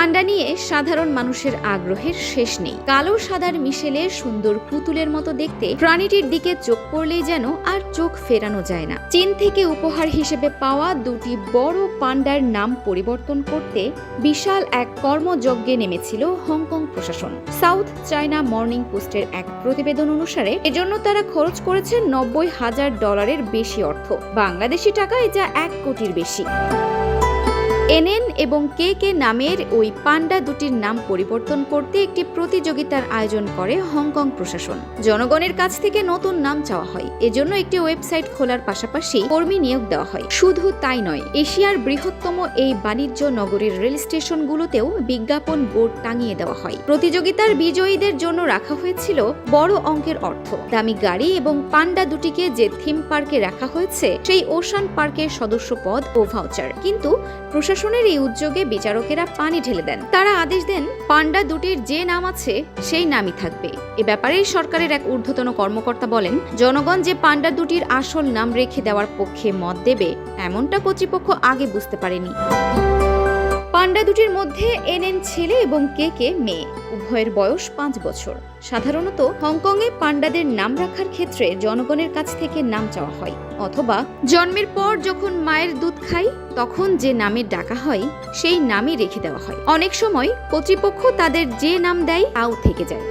পান্ডা নিয়ে সাধারণ মানুষের আগ্রহের শেষ নেই। কালো সাদার মিশেলে সুন্দর পুতুলের মতো দেখতে প্রাণীটির দিকে চোখ পড়লেই যেন আর চোখ ফেরানো যায় না। চীন থেকে উপহার হিসেবে পাওয়া দুটি বড় পান্ডার নাম পরিবর্তন করতে বিশাল এক কর্মযজ্ঞে নেমেছিল হংকং প্রশাসন। সাউথ চায়না মর্নিং পোস্টের এক প্রতিবেদন অনুসারে এজন্য তারা খরচ করেছে $90,000 বেশি অর্থ, বাংলাদেশি টাকায় যা 1 কোটির বেশি। এনএন এবং কে নামের ওই পান্ডা দুটির নাম পরিবর্তন করতে একটি প্রতিযোগিতার আয়োজন করে হংকং প্রশাসন। জনগণের কাছ থেকে নতুন নাম চাওয়া হয়, এজন্য একটি ওয়েবসাইট খোলার পাশাপাশি কর্মী নিয়োগ দেওয়া হয়। শুধু তাই নয়, এশিয়ার বৃহত্তম এই বাণিজ্য নগরীর রেল স্টেশনগুলোতেও বিজ্ঞাপন বোর্ড টাঙিয়ে দেওয়া হয়। প্রতিযোগিতার বিজয়ীদের জন্য রাখা হয়েছিল বড় অঙ্কের অর্থ, দামি গাড়ি এবং পান্ডা দুটিকে যে থিম পার্কে রাখা হয়েছে সেই ওশান পার্কের সদস্য পদ ও ভাউচার। কিন্তু প্রশাসনের এই উদ্যোগে বিচারকেরা পানি ঢেলে দেন। তারা আদেশ দেন পান্ডা দুটির যে নাম আছে সেই নামই থাকবে। এ ব্যাপারে সরকারের এক ঊর্ধ্বতন কর্মকর্তা বলেন, জনগণ যে পান্ডা দুটির আসল নাম রেখে দেওয়ার পক্ষে মত দেবে এমনটা কর্তৃপক্ষ আগে বুঝতে পারেনি। পান্ডা দুটির মধ্যে এনএন ছেলে এবং কে মেয়ে, উভয়ের বয়স 5 বছর। সাধারণত হংকংয়ে পান্ডাদের নাম রাখার ক্ষেত্রে জনগণের কাছ থেকে নাম চাওয়া হয়, অথবা জন্মের পর যখন মায়ের দুধ খায় তখন যে নামে ডাকা হয় সেই নামই রেখে দেওয়া হয়। অনেক সময় কর্তৃপক্ষ তাদের যে নাম দেয় তাও থেকে যায়।